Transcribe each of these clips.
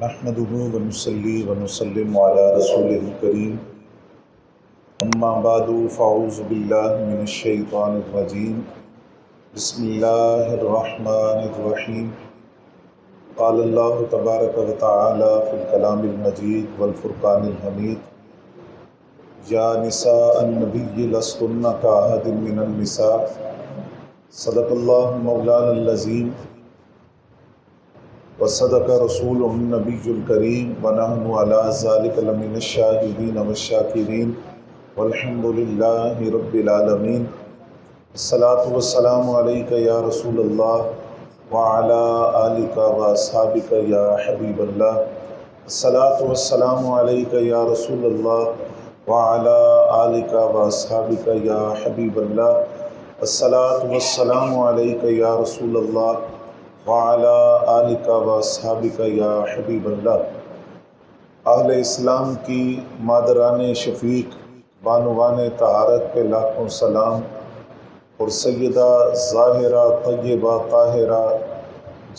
نحمده ونصلي ونسلم على رسوله الكريم اما بعد فاعوذ بالله من الشيطان الرجيم بسم الله الرحمن الرحيم قال الله تبارك وتعالى في الكلام المجيد والفرقان الحميد يا نساء النبي لستن كأحد من النساء صدق الله مولانا العظيم وصدق رسوله النبي الكريم ونحن على ذلك لمن الشاهدين والشاكرين والحمد لله رب العالمين الصلاة والسلام عليك يا رسول الله وعلى آلك وأصحابك يا حبيب الله الصلاة والسلام عليك يا رسول الله وعلى آلك وأصحابك يا حبيب الله الصلاة والسلام عليك يا رسول الله وعلى آلك وأصحابك یا حبیب اللہ۔ اہل اسلام کی مادران شفیق بانوان طہارت پہ لاکھوں سلام، اور سیدہ ظاہرہ طیبہ طاہرہ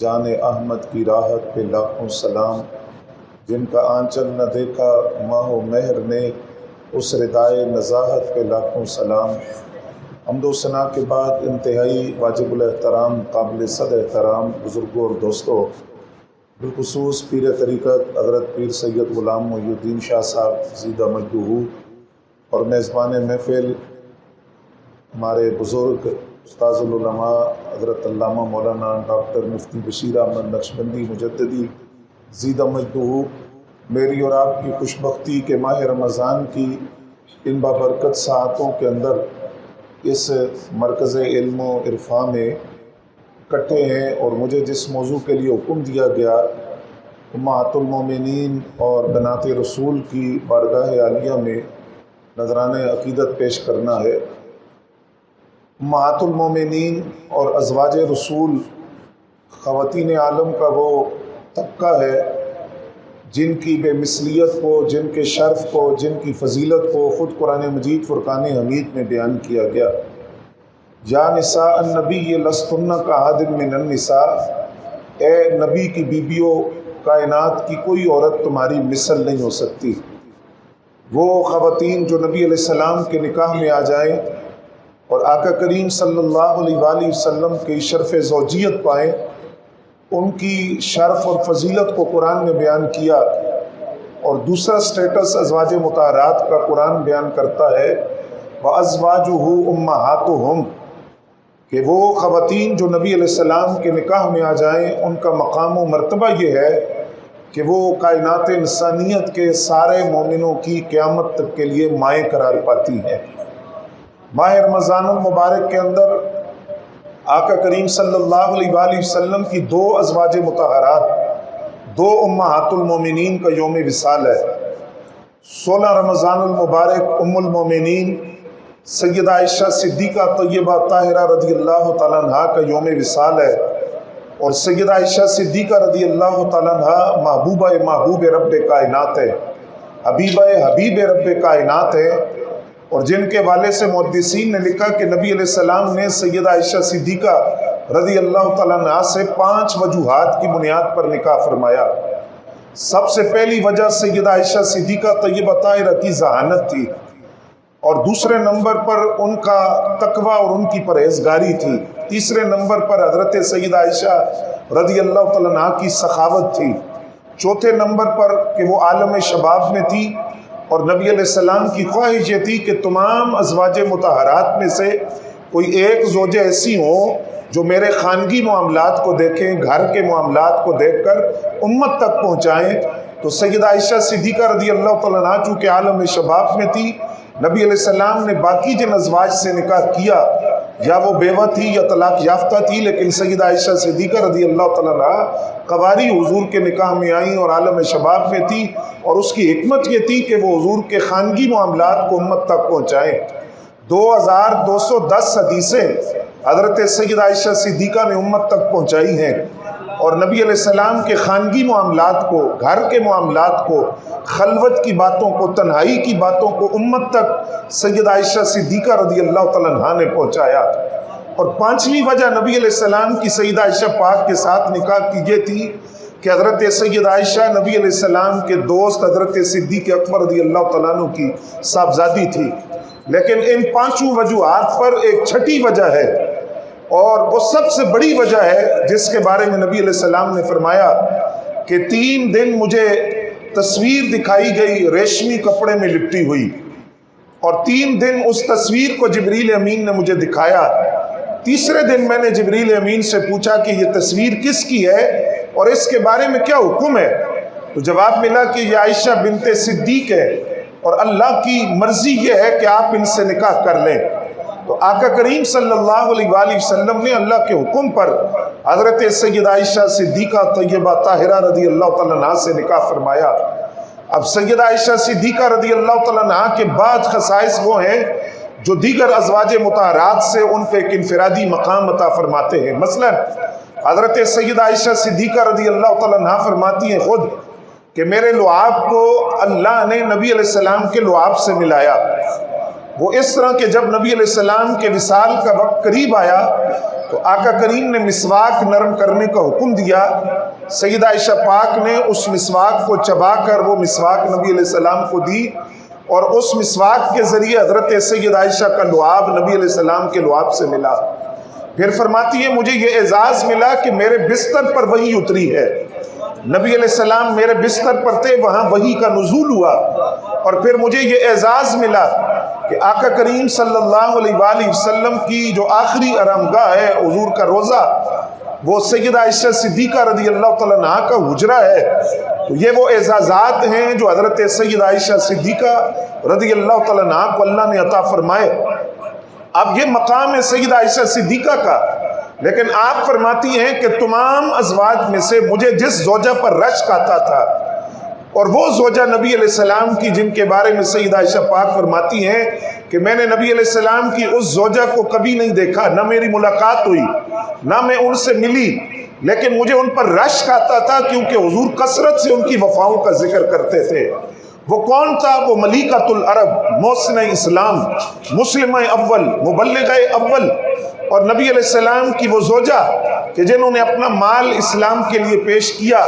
جان احمد کی راحت پہ لاکھوں سلام، جن کا آنچل نہ دیکھا ماہ و مہر نے، اس ردائے نزاہت پہ لاکھوں سلام۔ حمد و ثنا کے بعد انتہائی واجب الاحترام قابل صد احترام بزرگوں اور دوستوں، بالخصوص پیر طریقت حضرت پیر سید غلام محی الدین شاہ صاحب زیدہ مجدہ اور میزبان محفل ہمارے بزرگ استاذ العلماء حضرت علامہ مولانا ڈاکٹر مفتی بشیر احمد نقشبندی مجددی زیدہ مجدہ، میری اور آپ کی خوش بختی کہ ماہ رمضان کی ان بابرکت ساعتوں کے اندر اس مرکز علم و عرفان میں اکٹھے ہیں، اور مجھے جس موضوع کے لیے حکم دیا گیا امہات المومنین اور بنات رسول کی بارگاہ عالیہ میں نذران عقیدت پیش کرنا ہے۔ امہات المومنین اور ازواج رسول خواتین عالم کا وہ طبقہ ہے جن کی بے مثلیت کو، جن کے شرف کو، جن کی فضیلت کو خود قرآن مجید فرقان حمید میں بیان کیا گیا۔ یا نساء النبی لستن کاحد من النساء، اے نبی کی بیبیوں، کائنات کی کوئی عورت تمہاری مثل نہیں ہو سکتی۔ وہ خواتین جو نبی علیہ السلام کے نکاح میں آ جائیں اور آقا کریم صلی اللہ علیہ وآلہ وسلم کی شرف زوجیت پائیں، ان کی شرف اور فضیلت کو قرآن نے بیان کیا۔ اور دوسرا سٹیٹس ازواج مطہرات کا قرآن بیان کرتا ہے وَأَزْوَاجُهُ أُمَّهَاتُهُمْ، کہ وہ خواتین جو نبی علیہ السلام کے نکاح میں آ جائیں، ان کا مقام و مرتبہ یہ ہے کہ وہ کائنات انسانیت کے سارے مومنوں کی قیامت تک کے لیے مائیں قرار پاتی ہیں۔ ماہ رمضان المبارک کے اندر آقا کریم صلی اللہ علیہ وآلہ وسلم کی دو ازواج مطہرات، دو امہات المومنین کا یوم وصال ہے۔ 16 رمضان المبارک ام المومنین سیدہ عائشہ صدیقہ طیبہ طاہرہ رضی اللہ تعالیٰ عنہ کا یوم وصال ہے، اور سیدہ عائشہ صدیقہ رضی اللہ تعالیٰ عنہ محبوبہ محبوب رب کائنات ہے، حبیبہ حبیب رب کائنات ہے، اور جن کے والے سے محدثین نے لکھا کہ نبی علیہ السلام نے سیدہ عائشہ صدیقہ رضی اللہ تعالیٰ عنہ سے 5 وجوہات کی بنیاد پر نکاح فرمایا۔ سب سے پہلی وجہ سیدہ عائشہ صدیقہ طیبہ طاہرہ کی ذہانت تھی، اور دوسرے نمبر پر ان کا تقوی اور ان کی پرہیزگاری تھی، تیسرے نمبر پر حضرت سیدہ عائشہ رضی اللہ تعالیٰ عنہ کی سخاوت تھی، چوتھے نمبر پر کہ وہ عالم شباب میں تھی، اور نبی علیہ السلام کی خواہش یہ تھی کہ تمام ازواج مطہرات میں سے کوئی ایک زوجہ ایسی ہو جو میرے خانگی معاملات کو دیکھیں، گھر کے معاملات کو دیکھ کر امت تک پہنچائیں۔ تو سیدہ عائشہ صدیقہ رضی اللہ تعالیٰ عنہ چونکہ عالم شباب میں تھی، نبی علیہ السلام نے باقی جن ازواج سے نکاح کیا یا وہ بیوہ تھی یا طلاق یافتہ تھی، لیکن سیدہ عائشہ صدیقہ رضی اللہ تعالیٰ عنہ قواری حضور کے نکاح میں آئیں اور عالم شباب میں تھی، اور اس کی حکمت یہ تھی کہ وہ حضور کے خانگی معاملات کو امت تک پہنچائیں۔ 2210 حدیثیں حضرت سیدہ عائشہ صدیقہ نے امت تک پہنچائی ہیں، اور نبی علیہ السلام کے خانگی معاملات کو، گھر کے معاملات کو، خلوت کی باتوں کو، تنہائی کی باتوں کو امت تک سیدہ عائشہ صدیقہ رضی اللہ تعالیٰ عنہ نے پہنچایا۔ اور 5ویں وجہ نبی علیہ السلام کی سیدہ عائشہ پاک کے ساتھ نکاح کی یہ تھی کہ حضرت سید عائشہ نبی علیہ السلام کے دوست حضرت صدیق اکبر رضی اللہ تعالیٰ عنہ کی صاحبزادی تھی، لیکن ان پانچوں وجوہات پر ایک چھٹی وجہ ہے، اور وہ سب سے بڑی وجہ ہے جس کے بارے میں نبی علیہ السلام نے فرمایا کہ 3 دن مجھے تصویر دکھائی گئی ریشمی کپڑے میں لپٹی ہوئی، اور 3 دن اس تصویر کو جبریل امین نے مجھے دکھایا۔ تیسرے دن میں نے جبریل امین سے پوچھا کہ یہ تصویر کس کی ہے اور اس کے بارے میں کیا حکم ہے؟ تو جواب ملا کہ یہ عائشہ بنت صدیق ہے اور اللہ کی مرضی یہ ہے کہ آپ ان سے نکاح کر لیں۔ تو آقا کریم صلی اللہ علیہ وآلہ وسلم نے اللہ کے حکم پر حضرت سید عائشہ صدیقہ طیبہ طاہرہ رضی اللہ تعالیٰ عنہ سے نکاح فرمایا۔ اب سید عائشہ صدیقہ رضی اللہ تعالیٰ عنہ کے بعد خصائص وہ ہیں جو دیگر ازواج مطہرات سے ان کو ایک انفرادی مقام عطا فرماتے ہیں۔ مثلا حضرت سید عائشہ صدیقہ رضی اللہ تعالیٰ عنہ فرماتی ہیں خود کہ میرے لعاب کو اللہ نے نبی علیہ السلام کے لعاب سے ملایا، وہ اس طرح کہ جب نبی علیہ السلام کے وصال کا وقت قریب آیا تو آقا کریم نے مسواک نرم کرنے کا حکم دیا۔ سیدہ عائشہ پاک نے اس مسواک کو چبا کر وہ مسواک نبی علیہ السلام کو دی، اور اس مسواک کے ذریعے حضرت سیدہ عائشہ کا لعاب نبی علیہ السلام کے لعاب سے ملا۔ پھر فرماتی ہے مجھے یہ اعزاز ملا کہ میرے بستر پر وحی اتری ہے، نبی علیہ السلام میرے بستر پر تھے، وہاں وحی کا نزول ہوا، اور پھر مجھے یہ اعزاز ملا کہ آقا کریم صلی اللہ علیہ وآلہ وسلم کی جو آخری آرامگاہ ہے حضور کا روضہ، وہ سیدہ عائشہ صدیقہ رضی اللہ تعالیٰ عنہ کا حجرہ ہے۔ تو یہ وہ اعزازات ہیں جو حضرت سیدہ عائشہ صدیقہ رضی اللہ تعالیٰ عنہ کو اللہ نے عطا فرمائے۔ اب یہ مقام ہے سیدہ عائشہ صدیقہ کا، لیکن آپ فرماتی ہیں کہ تمام ازواج میں سے مجھے جس زوجہ پر رشک آتا تھا، اور وہ زوجہ نبی علیہ السلام کی جن کے بارے میں سیدہ عائشہ پاک فرماتی ہیں کہ میں نے نبی علیہ السلام کی اس زوجہ کو کبھی نہیں دیکھا، نہ میری ملاقات ہوئی، نہ میں ان سے ملی، لیکن مجھے ان پر رشک آتا تھا کیونکہ حضور کثرت سے ان کی وفاؤں کا ذکر کرتے تھے۔ وہ کون تھا؟ وہ ملیکۃ العرب، محسن اسلام، مسلمہ اول، مبلغہ اول، اور نبی علیہ السلام کی وہ زوجہ کہ جنہوں نے اپنا مال اسلام کے لیے پیش کیا،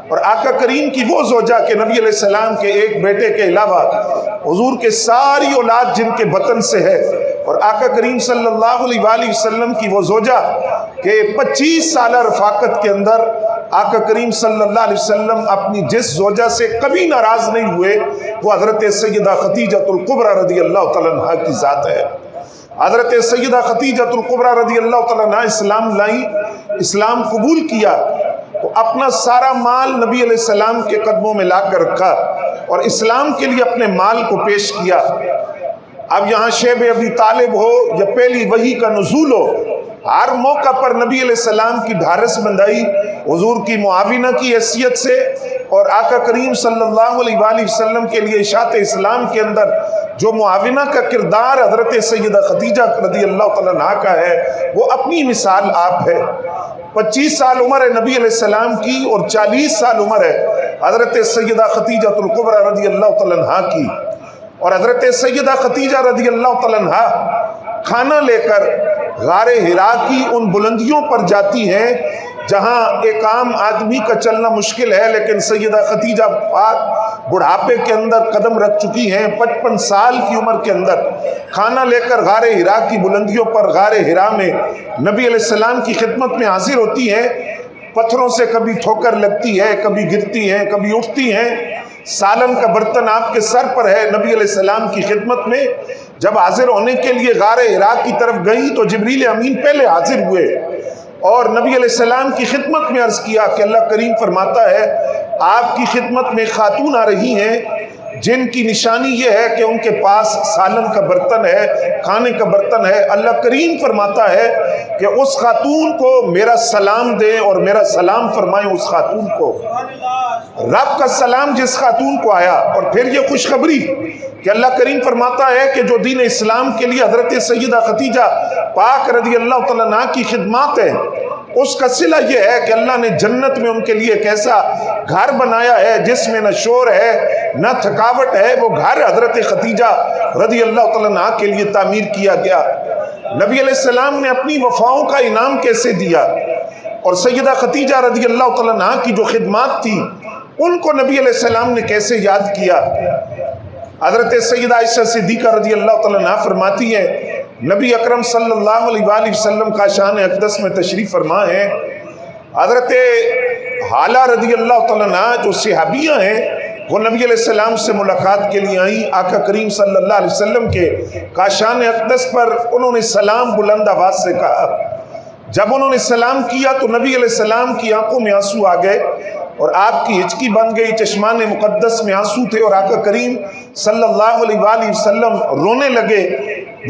اور آقا کریم کی وہ زوجہ کہ نبی علیہ السلام کے ایک بیٹے کے علاوہ حضور کے ساری اولاد جن کے بطن سے ہے، اور آقا کریم صلی اللہ علیہ وآلہ وسلم کی وہ زوجہ کہ 25 سالہ رفاقت کے اندر آقا کریم صلی اللہ علیہ وسلم اپنی جس زوجہ سے کبھی ناراض نہیں ہوئے وہ حضرت سیدہ خدیجہ الکبریٰ رضی اللہ تعالیٰ عنہ کی ذات ہے۔ حضرت سیدہ خدیجہ الکبریٰ رضی اللہ تعالیٰ عنہ اسلام لائی، اسلام قبول کیا، تو اپنا سارا مال نبی علیہ السلام کے قدموں میں لا کر رکھا اور اسلام کے لیے اپنے مال کو پیش کیا۔ اب یہاں شیب ابی طالب ہو یا پہلی وحی کا نزول ہو، ہر موقع پر نبی علیہ السلام کی ڈھارس بندائی حضور کی معاونہ کی حیثیت سے، اور آقا کریم صلی اللہ علیہ وآلہ وسلم کے لیے اشاعت اسلام کے اندر جو معاونہ کا کردار حضرت سیدہ خدیجہ رضی اللہ تعالیٰ عنہ کا ہے، وہ اپنی مثال آپ ہے۔ 25 سال عمر ہے نبی علیہ السلام کی، اور 40 سال عمر ہے حضرت سیدہ خدیجہ الکبریٰ رضی اللہ تعالیٰ عنہ کی، اور حضرت سیدہ خدیجہ رضی اللہ تعالیٰ عنہ کھانا لے کر غار حرا کی ان بلندیوں پر جاتی ہیں جہاں ایک عام آدمی کا چلنا مشکل ہے، لیکن سیدہ خدیجہ پاک بڑھاپے کے اندر قدم رکھ چکی ہیں، 55 سال کی عمر کے اندر کھانا لے کر غار حرا کی بلندیوں پر غار حرا میں نبی علیہ السلام کی خدمت میں حاضر ہوتی ہیں۔ پتھروں سے کبھی ٹھوکر لگتی ہے، کبھی گرتی ہیں، کبھی اٹھتی ہیں، سالن کا برتن آپ کے سر پر ہے، نبی علیہ السلام کی خدمت میں جب حاضر ہونے کے لیے غار حرا کی طرف گئی تو جبریل امین پہلے حاضر ہوئے اور نبی علیہ السلام کی خدمت میں عرض کیا کہ اللہ کریم فرماتا ہے آپ کی خدمت میں خاتون آ رہی ہیں جن کی نشانی یہ ہے کہ ان کے پاس سالن کا برتن ہے، کھانے کا برتن ہے۔ اللہ کریم فرماتا ہے کہ اس خاتون کو میرا سلام دیں اور میرا سلام فرمائیں اس خاتون کو۔ رب کا سلام جس خاتون کو آیا، اور پھر یہ خوشخبری کہ اللہ کریم فرماتا ہے کہ جو دین اسلام کے لیے حضرت سیدہ خدیجہ پاک رضی اللہ تعالیٰ عنہ کی خدمات ہیں، اس کا صلہ یہ ہے کہ اللہ نے جنت میں ان کے لیے ایک ایسا گھر بنایا ہے جس میں نہ شور ہے نہ تھکاوٹ ہے۔ وہ گھر حضرت خدیجہ رضی اللہ تعالیٰ عنہ کے لیے تعمیر کیا گیا۔ نبی علیہ السلام نے اپنی وفاؤں کا انعام کیسے دیا؟ اور سیدہ خدیجہ رضی اللہ تعالیٰ عنہ کی جو خدمات تھی ان کو نبی علیہ السلام نے کیسے یاد کیا؟ حضرت سیدہ عائشہ صدیقہ رضی اللہ تعالیٰ عنہ فرماتی ہے نبی اکرم صلی اللہ علیہ وآلہ وسلم کا شان اقدس میں تشریف فرما ہے، حضرت حالہ رضی اللہ تعالیٰ عنہ جو صحابیہ ہیں وہ نبی علیہ السلام سے ملاقات کے لیے آئیں، آقا کریم صلی اللہ علیہ وسلم کے کاشان اقدس پر انہوں نے سلام بلند آواز سے کہا۔ جب انہوں نے سلام کیا تو نبی علیہ السلام کی آنکھوں میں آنسو آ گئے اور آپ کی ہچکی بن گئی، چشمان مقدس میں آنسو تھے اور آقا کریم صلی اللہ علیہ وآلہ وسلم رونے لگے۔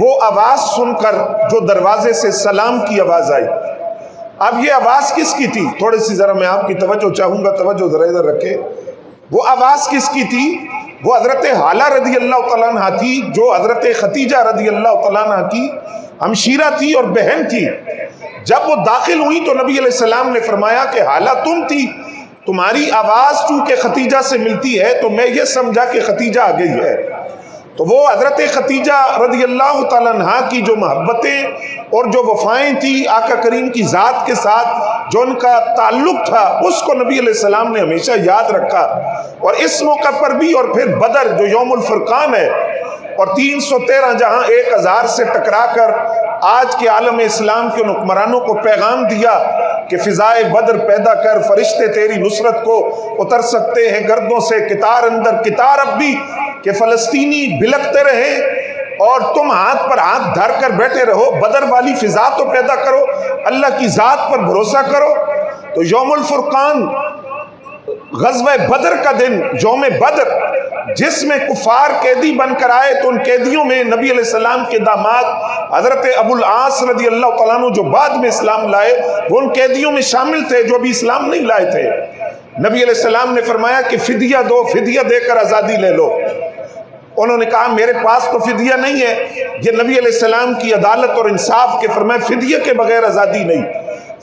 وہ آواز سن کر جو دروازے سے سلام کی آواز آئی، اب یہ آواز کس کی تھی؟ تھوڑی سی ذرا میں آپ کی توجہ چاہوں گا، توجہ ذرا ادھر رکھے۔ وہ آواز کس کی تھی؟ وہ حضرت حالہ رضی اللہ تعالیٰ عنہ تھی، جو حضرت خدیجہ رضی اللہ تعالیٰ عنہ کی ہمشیرہ تھی اور بہن تھی۔ جب وہ داخل ہوئی تو نبی علیہ السلام نے فرمایا کہ حالہ تم تھی، تمہاری آواز چونکہ خدیجہ سے ملتی ہے تو میں یہ سمجھا کہ خدیجہ آ گئی ہے۔ تو وہ حضرت خدیجہ رضی اللہ تعالیٰ عنہ کی جو محبتیں اور جو وفائیں تھی آقا کریم کی ذات کے ساتھ جو ان کا تعلق تھا، اس کو نبی علیہ السلام نے ہمیشہ یاد رکھا۔ اور اس موقع پر بھی اور پھر بدر جو یوم الفرقان ہے اور 313 جہاں 1000 سے ٹکرا کر آج کے عالم اسلام کے حکمرانوں کو پیغام دیا کہ فضائے بدر پیدا کر، فرشتے تیری نصرت کو اتر سکتے ہیں گردوں سے، کتار اندر کتار اب بھی، کہ فلسطینی بلکتے رہے اور تم ہاتھ پر ہاتھ دھر کر بیٹھے رہو، بدر والی فضا تو پیدا کرو، اللہ کی ذات پر بھروسہ کرو۔ تو یوم الفرقان غزوہ بدر کا دن، یوم بدر، جس میں کفار قیدی بن کر آئے تو ان قیدیوں میں نبی علیہ السلام کے داماد حضرت ابو العاص رضی اللہ تعالیٰ عنہ جو بعد میں اسلام لائے، وہ ان قیدیوں میں شامل تھے جو ابھی اسلام نہیں لائے تھے۔ نبی علیہ السلام نے فرمایا کہ فدیہ دو، فدیہ دے کر آزادی لے لو۔ انہوں نے کہا میرے پاس تو فدیہ نہیں ہے۔ یہ نبی علیہ السلام کی عدالت اور انصاف کے فرمایا فدیہ کے بغیر آزادی نہیں،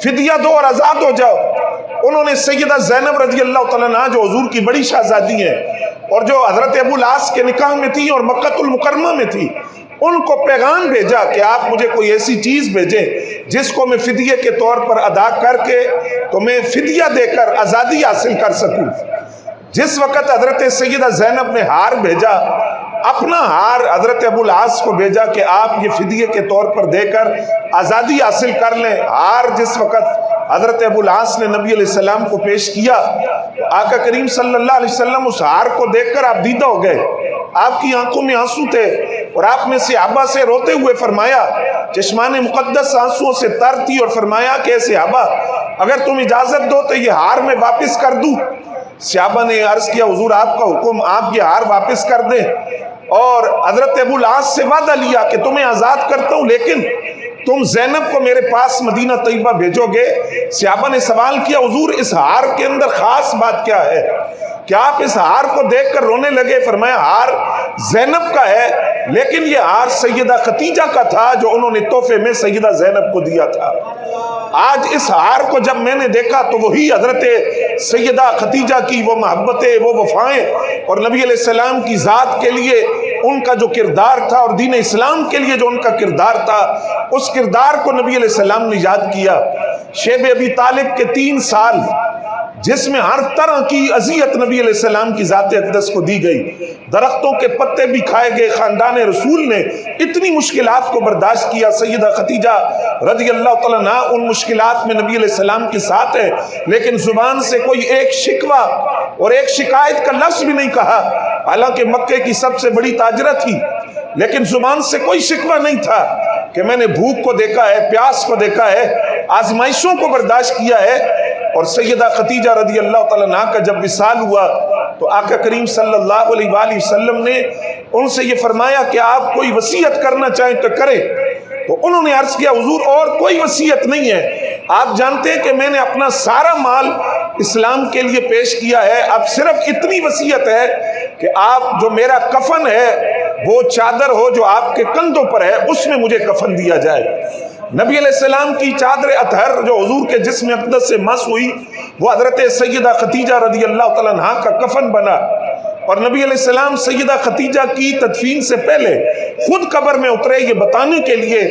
فدیہ دو اور آزاد ہو جاؤ۔ انہوں نے سیدہ زینب رضی اللہ تعالیٰ عنہ جو حضور کی بڑی شہزادی ہیں اور جو حضرت ابو العاص کے نکاح میں تھی اور مکہ المکرمہ میں تھی، ان کو پیغام بھیجا کہ آپ مجھے کوئی ایسی چیز بھیجیں جس کو میں فدیہ کے طور پر ادا کر کے تمہیں فدیہ دے کر آزادی حاصل کر سکوں۔ جس وقت حضرت سیدہ زینب نے ہار بھیجا، اپنا ہار حضرت ابو العاص کو بھیجا کہ آپ یہ فدیہ کے طور پر دے کر آزادی حاصل کر لیں، ہار جس وقت حضرت ابو العاص نے نبی علیہ السلام کو پیش کیا، آقا کریم صلی اللہ علیہ وسلم اس ہار کو دیکھ کر آپ دیدہ ہو گئے، آپ کی آنکھوں میں آنسو تھے اور آپ نے صحابہ سے روتے ہوئے فرمایا، چشمان مقدس آنسوؤں سے تر تھی، اور فرمایا کہ اے صحابہ اگر تم اجازت دو تو یہ ہار میں واپس کر دوں۔ صحابہ نے عرض کیا حضور آپ کا حکم، آپ یہ ہار واپس کر دیں۔ اور حضرت ابو العاص سے وعدہ لیا کہ تمہیں آزاد کرتا ہوں لیکن تم زینب کو میرے پاس مدینہ طیبہ بھیجو گے۔ صحابہ نے سوال کیا حضور اس ہار کے اندر خاص بات کیا ہے کہ آپ اس ہار کو دیکھ کر رونے لگے؟ فرمایا ہار زینب کا ہے لیکن یہ ہار سیدہ خدیجہ کا تھا جو انہوں نے تحفے میں سیدہ زینب کو دیا تھا۔ آج اس ہار کو جب میں نے دیکھا تو وہی حضرت سیدہ خدیجہ کی وہ محبتیں، وہ وفائیں اور نبی علیہ السلام کی ذات کے لیے ان کا جو کردار تھا اور دین اسلام کے لیے جو ان کا کردار تھا، اس کردار کو نبی علیہ السلام نے یاد کیا۔ شیب ابی طالب کے 3 سال جس میں ہر طرح کی اذیت نبی علیہ السلام کی ذات اقدس کو دی گئی، درختوں کے پتے بھی کھائے گئے، خاندان رسول نے اتنی مشکلات کو برداشت کیا۔ سیدہ خدیجہ رضی اللہ تعالیٰ عنہ ان مشکلات میں نبی علیہ السلام کے ساتھ ہے، لیکن زبان سے کوئی ایک شکوہ اور ایک شکایت کا لفظ بھی نہیں کہا، حالانکہ مکے کی سب سے بڑی تاجرہ تھی، لیکن زبان سے کوئی شکوہ نہیں تھا کہ میں نے بھوک کو دیکھا ہے، پیاس کو دیکھا ہے، آزمائشوں کو برداشت کیا ہے۔ اور سیدہ خدیجہ رضی اللہ تعالیٰ عنہ کا جب وصال ہوا تو آقا کریم صلی اللہ علیہ وآلہ وسلم نے ان سے یہ فرمایا کہ آپ کوئی وصیت کرنا چاہیں تو کریں۔ تو انہوں نے عرض کیا حضور اور کوئی وصیت نہیں ہے، آپ جانتے ہیں کہ میں نے اپنا سارا مال اسلام کے لیے پیش کیا ہے، اب صرف اتنی وصیت ہے کہ آپ جو میرا کفن ہے وہ چادر ہو جو آپ کے کندھوں پر ہے، اس میں مجھے کفن دیا جائے۔ نبی علیہ السلام کی چادر اطہر جو حضور کے جسم اقدس سے مس ہوئی وہ حضرت سیدہ خدیجہ رضی اللہ تعالیٰ عنہ کا کفن بنا، اور نبی علیہ السلام سیدہ خدیجہ کی تدفین سے پہلے خود قبر میں اترے یہ بتانے کے لیے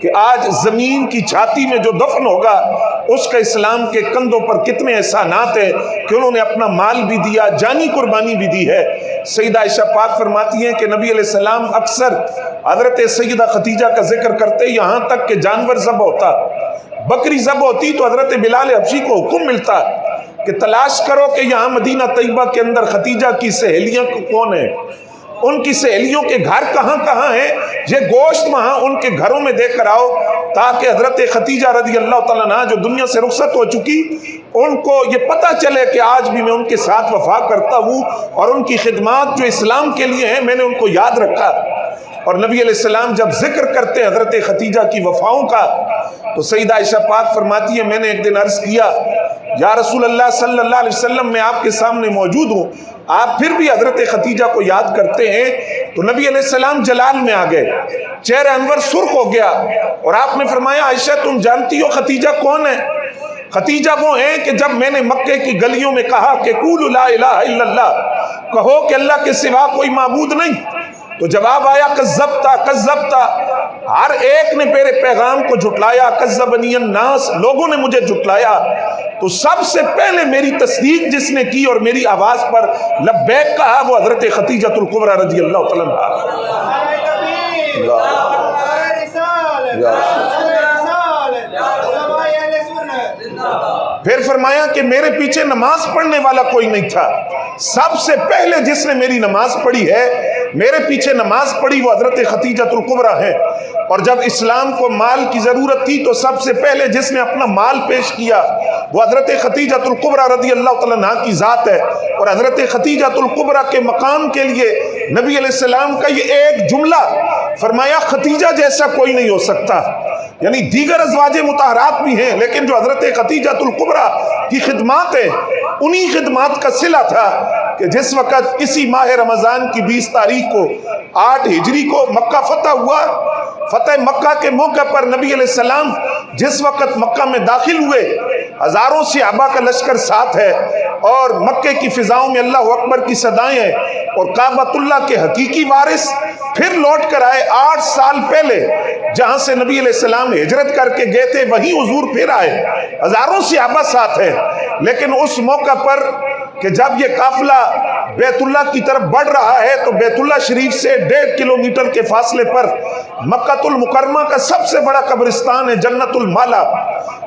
کہ آج زمین کی چھاتی میں جو دفن ہوگا اس کا اسلام کے کندھوں پر کتنے احسانات ہیں کہ انہوں نے اپنا مال بھی دیا، جانی قربانی بھی دی ہے۔ سیدہ عائشہ پاک فرماتی ہیں کہ نبی علیہ السلام اکثر حضرت سیدہ خدیجہ کا ذکر کرتے، یہاں تک کہ جانور ذبح ہوتا، بکری ذبح ہوتی تو حضرت بلال حبشی کو حکم ملتا کہ تلاش کرو کہ یہاں مدینہ طیبہ کے اندر خدیجہ کی سہیلیاں کون ہیں، ان کی سہیلیوں کے گھر کہاں کہاں ہیں، یہ گوشت وہاں ان کے گھروں میں دے کر آؤ، تاکہ حضرت خدیجہ رضی اللہ تعالیٰ عنہا جو دنیا سے رخصت ہو چکی، ان کو یہ پتہ چلے کہ آج بھی میں ان کے ساتھ وفا کرتا ہوں اور ان کی خدمات جو اسلام کے لیے ہیں میں نے ان کو یاد رکھا۔ اور نبی علیہ السلام جب ذکر کرتے حضرت خدیجہ کی وفاؤں کا تو سیدہ عائشہ پاک فرماتی ہے، میں نے ایک دن عرض کیا یا رسول اللہ صلی اللہ علیہ وسلم میں آپ کے سامنے موجود ہوں، آپ پھر بھی حضرت خدیجہ کو یاد کرتے ہیں؟ تو نبی علیہ السلام جلال میں آ گئے، چہرہ انور سرخ ہو گیا اور آپ نے فرمایا عائشہ تم جانتی ہو خدیجہ کون ہے؟ خدیجہ وہ ہیں کہ جب میں نے مکے کی گلیوں میں کہا کہ قولوا لا الہ الا اللہ، کہو کہ اللہ کے سوا کوئی معبود نہیں، تو جواب آیا کذبتا کذبتا، ہر ایک نے میرے پیغام کو جھٹلایا، کذبنی الناس، لوگوں نے مجھے جھٹلایا، تو سب سے پہلے میری تصدیق جس نے کی اور میری آواز پر لبیک کہا وہ حضرت خدیجہ الکبریٰ رضی اللہ تعالیٰ عنہا۔ پھر فرمایا کہ میرے پیچھے نماز پڑھنے والا کوئی نہیں تھا، سب سے پہلے جس نے میری نماز پڑھی ہے، میرے پیچھے نماز پڑھی وہ حضرت خدیجہ الکبریٰ ہے، اور جب اسلام کو مال کی ضرورت تھی تو سب سے پہلے جس نے اپنا مال پیش کیا وہ حضرت خدیجہ الکبریٰ رضی اللہ تعالیٰ عنہا کی ذات ہے۔ اور حضرت خدیجہ الکبریٰ کے مقام کے لیے نبی علیہ السلام کا یہ ایک جملہ فرمایا خدیجہ جیسا کوئی نہیں ہو سکتا، یعنی دیگر ازواج مطہرات بھی ہیں لیکن جو حضرت خدیجہ الکبریٰ کی خدمات ہے انہی خدمات کا صلہ تھا کہ جس وقت اسی ماہ رمضان کی 20 تاریخ کو 8 ہجری کو مکہ فتح ہوا، فتح مکہ کے موقع پر نبی علیہ السلام جس وقت مکہ میں داخل ہوئے، ہزاروں صحابہ کا لشکر ساتھ ہے اور مکے کی فضاؤں میں اللہ اکبر کی صدائیں ہیں، اور کعبۃ اللہ کے حقیقی وارث پھر لوٹ کر آئے 8 سال پہلے جہاں سے نبی علیہ السلام ہجرت کر کے گئے تھے، وہیں حضور پھر آئے، ہزاروں صحابہ ساتھ ہیں، لیکن اس موقع پر کہ جب یہ قافلہ بیت اللہ کی طرف بڑھ رہا ہے تو بیت اللہ شریف سے 1.5 کلومیٹر کے فاصلے پر مکہ المکرمہ کا سب سے بڑا قبرستان ہے جنت المالا،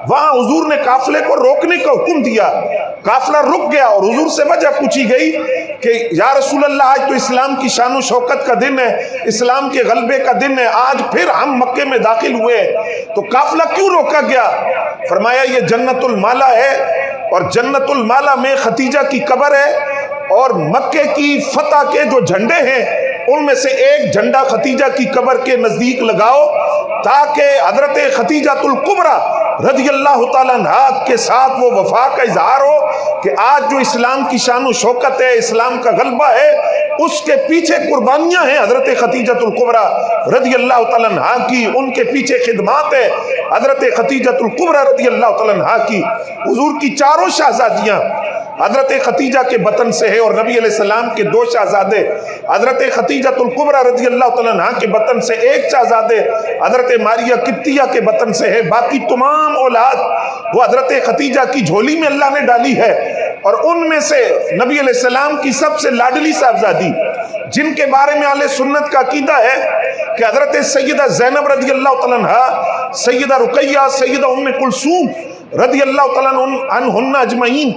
وہاں حضور نے قافلے کو روکنے کا حکم دیا، قافلہ رک گیا اور حضور سے وجہ پوچھی گئی کہ یا رسول اللہ آج تو اسلام کی شان و شوکت کا دن ہے، اسلام کے غلبے کا دن ہے، آج پھر ہم مکے میں داخل ہوئے تو قافلہ کیوں روکا گیا؟ فرمایا یہ جنت المالا ہے اور جنت المالا میں خدیجہ کی قبر ہے، اور مکے کی فتح کے جو جھنڈے ہیں ان میں سے ایک جھنڈا خدیجہ کی قبر کے نزدیک لگاؤ تاکہ حضرت خدیجہ الکبریٰ رضی اللہ تعالیٰ عنہا کے ساتھ وہ وفا کا اظہار ہو کہ آج جو اسلام کی شان و شوکت ہے، اسلام کا غلبہ ہے، اس کے پیچھے قربانیاں ہیں حضرت خدیجہ الکبریٰ رضی اللہ تعالیٰ عنہا کی، ان کے پیچھے خدمات ہے حضرت خدیجہ الکبریٰ رضی اللہ تعالیٰ عنہا کی۔ حضور کی چاروں شہزادیاں حضرت خدیجہ کے بطن سے ہے، اور نبی علیہ السلام کے 2 شہزادے حضرت خدیجہ الکبریٰ رضی اللہ تعالیٰ عنہا کے بطن سے، 1 شہزادے حضرت ماریہ قبطیہ کے بطن سے ہے، باقی تمام اولاد وہ حضرت خدیجہ کی جھولی میں اللہ نے ڈالی ہے، اور ان میں سے نبی علیہ السلام کی سب سے لاڈلی صاحبزادی جن کے بارے میں اہل سنت کا عقیدہ ہے کہ حضرت سیدہ زینب رضی اللہ تعالیٰ عنہا، سیدہ رقیہ، سیدہ ام کلثوم رضی اللہ تعالیٰ عنہن اجمعین،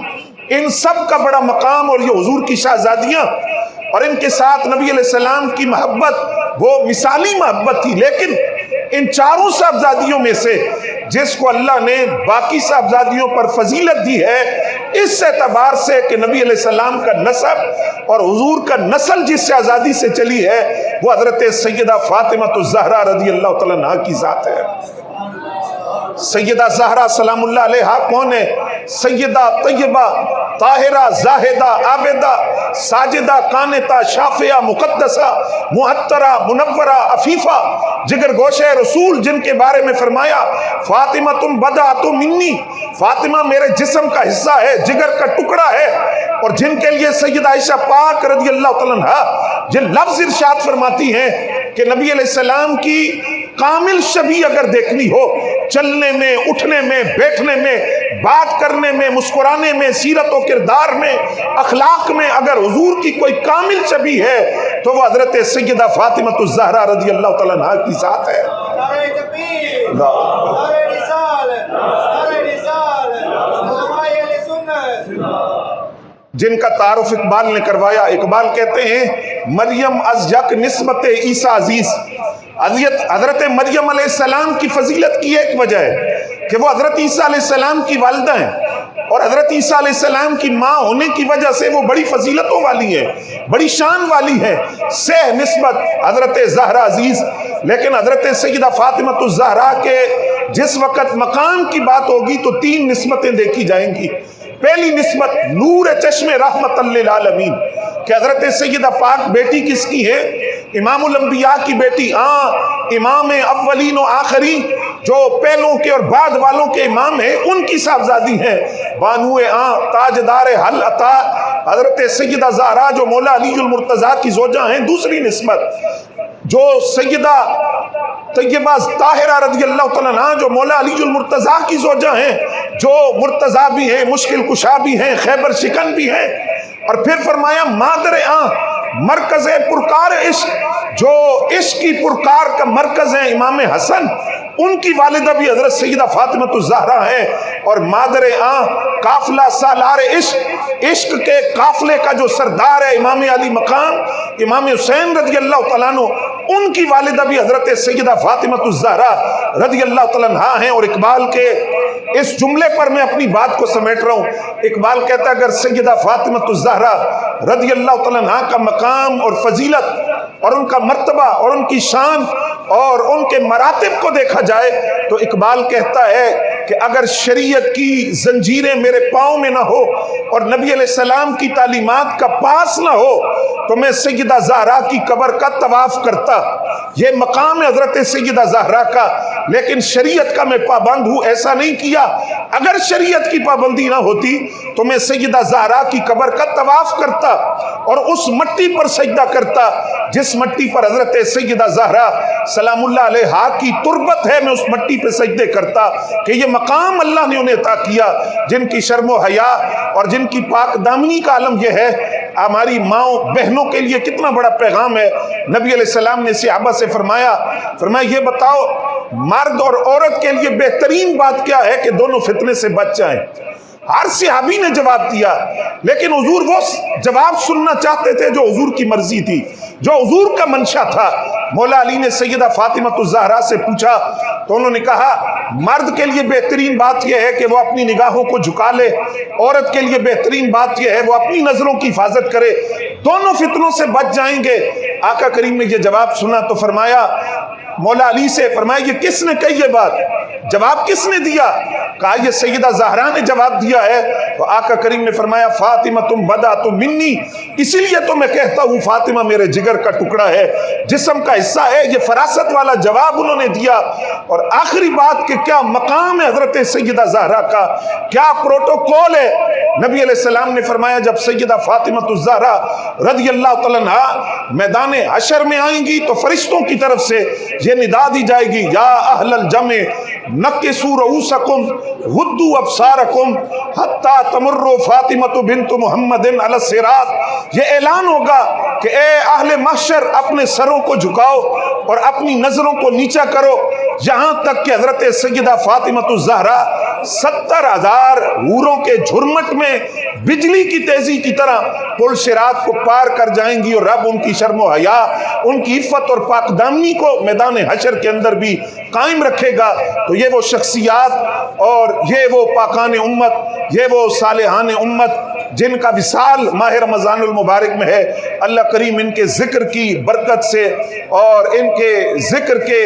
ان سب کا بڑا مقام، اور یہ حضور کی شہزادیاں، اور ان کے ساتھ نبی علیہ السلام کی محبت وہ مثالی محبت تھی، لیکن ان چاروں صاحبزادیوں میں سے جس کو اللہ نے باقی صاحبزادیوں پر فضیلت دی ہے اس اعتبار سے کہ نبی علیہ السلام کا نسب اور حضور کا نسل جس شہزادی سے چلی ہے وہ حضرت سیدہ فاطمہ الزہرا رضی اللہ تعالیٰ عنہا کی ذات ہے۔ سیدہ زہرا سلام اللہ علیہا کون ہے؟ سیدہ طیبہ طاہرہ زاہدہ عابدہ ساجدہ قانتہ شافعہ مقدسہ معطرہ منورہ عفیفہ جگر گوشہ رسول، جن کے بارے میں فرمایا فاطمہ تم بدعۃ منی، فاطمہ میرے جسم کا حصہ ہے، جگر کا ٹکڑا ہے، اور جن کے لیے سیدہ عائشہ پاک رضی اللہ تعالیٰ عنہا یہ لفظ ارشاد فرماتی ہیں کہ نبی علیہ السلام کی کامل شبیہ اگر دیکھنی ہو چلنے میں، اٹھنے میں، بیٹھنے میں، بات کرنے میں، مسکرانے میں، سیرت و کردار میں، اخلاق میں اگر حضور کی کوئی کامل شبیہ ہے تو وہ حضرت سیدہ فاطمہ الزہرا رضی اللہ تعالیٰ عنہا کی ذات ہے۔ جن کا تعارف اقبال نے کروایا، اقبال کہتے ہیں مریم از یک نسبت عیسیٰ عزیز، حضرت مریم علیہ السلام کی فضیلت کی ایک وجہ ہے کہ وہ حضرت عیسیٰ علیہ السلام کی والدہ ہیں، اور حضرت عیسیٰ علیہ السلام کی ماں ہونے کی وجہ سے وہ بڑی فضیلتوں والی ہے، بڑی شان والی ہے، سے نسبت حضرت زہرا عزیز۔ لیکن حضرت سیدہ فاطمہ الزہرا کے جس وقت مقام کی بات ہوگی تو 3 نسبتیں دیکھی جائیں گی۔ پہلی نسبت نور چشم رحمت للعالمین، کہ حضرت سیدہ پاک بیٹی کس کی ہے؟ امام الانبیاء کی بیٹی، امام اولین و آخری، جو پہلوں کے اور بعد والوں کے امام ہیں، ان کی صاحبزادی ہے، بانو تاجدار حل عطا حضرت سیدہ زہرا جو مولا علی المرتضیٰ کی زوجہ ہیں۔ دوسری نسبت جو سیدہ طیبہ طاہرہ رضی اللہ تعالیٰ عنہ جو مولا علی المرتضیٰ کی زوجہ ہیں، جو مرتضیٰ بھی ہیں، مشکل کشا بھی ہیں، خیبر شکن بھی ہیں۔ اور پھر فرمایا مادر مرکز پرکار عشق، جو عشق کی پرکار کا مرکز ہے امام حسن، ان کی والدہ بھی حضرت سیدہ فاطمہ الزہرا ہے۔ اور مادر قافلہ سالار عشق، عشق کے قافلے کا جو سردار ہے امام علی مقام، امام حسین رضی اللہ تعالیٰ عنہ، ان کی والدہ بھی حضرت سیدہ فاطمہ الزہرا رضی اللہ تعالیٰ عنہ ہیں۔ اور اقبال کے اس جملے پر میں اپنی بات کو سمیٹ رہا ہوں۔ اقبال کہتا ہے اگر سیدہ فاطمہ الزہرا رضی اللہ تعالیٰ عنہ کا مقام اور فضیلت اور ان کا مرتبہ اور ان کی شان اور ان کے مراتب کو دیکھا جائے تو اقبال کہتا ہے کہ اگر شریعت کی زنجیریں میرے پاؤں میں نہ ہو اور نبی علیہ السلام کی تعلیمات کا پاس نہ ہو تو میں سیدہ زہرا کی قبر کا طواف کرتا۔ یہ مقام ہے حضرت سیدہ زہرا کا، لیکن شریعت کا میں پابند ہوں، ایسا نہیں کیا۔ اگر شریعت کی پابندی نہ ہوتی تو میں سیدہ زہرا کی قبر کا طواف کرتا اور اس مٹی پر سجدہ کرتا جس مٹی پر حضرت سیدہ زہرا سلام اللہ علیہا کی تربت ہے، میں اس مٹی پہ سجدے کرتا کہ یہ مقام اللہ نے انہیں عطا کیا، جن کی شرم و حیا اور جن کی پاک دامنی کا عالم یہ ہے۔ ہماری ماؤں بہنوں کے لیے کتنا بڑا پیغام ہے۔ نبی علیہ السلام نے صحابہ سے فرمایا یہ بتاؤ مرد اور عورت کے لیے بہترین بات کیا ہے کہ دونوں فتنے سے بچ جائیں۔ ہر صحابی نے جواب دیا، لیکن حضور وہ جواب سننا چاہتے تھے جو حضور کی مرضی تھی، جو حضور کا منشا تھا۔ مولا علی نے سیدہ فاطمہ الزہرا سے پوچھا تو انہوں نے کہا مرد کے لیے بہترین بات یہ ہے کہ وہ اپنی نگاہوں کو جھکا لے، عورت کے لیے بہترین بات یہ ہے وہ اپنی نظروں کی حفاظت کرے، دونوں فتنوں سے بچ جائیں گے۔ آقا کریم نے یہ جواب سنا تو فرمایا مولا علی سے فرمایا یہ کس نے کہی یہ بات، جواب کس نے دیا؟ کہا یہ سیدہ زہرا نے جواب دیا ہے۔ تو آقا کریم نے فرمایا فاطمہ تم بدا تم منی، اسی لیے تو میں کہتا ہوں فاطمہ میرے جگر کا ٹکڑا ہے، جسم کا حصہ ہے۔ یہ فراست والا جواب انہوں نے دیا۔ اور آخری بات کہ کیا مقام ہے حضرت سیدہ زہرا کا، کیا پروٹوکول ہے۔ نبی علیہ السلام نے فرمایا جب سیدہ فاطمہ الزہرا رضی اللہ تعالیٰ عنہا میدان حشر میں آئیں گی تو فرشتوں کی طرف سے یہ ندا دی جائے گی یا اہل الجمع نکسوا رؤوسکم غضوا ابصارکم حتی تمر فاطمہ بنت محمد علی الصراط۔ یہ اعلان ہوگا کہ اے اہل محشر اپنے سروں کو جھکاؤ اور اپنی نظروں کو نیچا کرو، یہاں تک کہ حضرت سیدہ فاطمہ الزہرا 70,000 حوروں کے جھرمٹ میں بجلی کی تیزی کی طرح پل صراط کو پار کر جائیں گی، اور رب ان کی شرم و حیا، ان کی عفت اور پاک دامنی کو میدان حشر کے اندر بھی قائم رکھے گا۔ تو یہ وہ شخصیات اور یہ وہ پاکان امت، یہ وہ صالحان امت جن کا وصال ماہ رمضان المبارک میں ہے۔ اللہ کریم ان کے ذکر کی برکت سے اور ان کے ذکر کے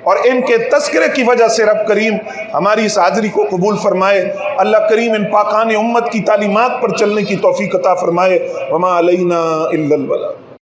اور ان کے تذکرے کی وجہ سے رب کریم ہماری اس حاضری کو قبول فرمائے۔ اللہ کریم ان پاکان امت کی تعلیمات پر چلنے کی توفیق عطا فرمائے۔ وما علینا الا البلاغ۔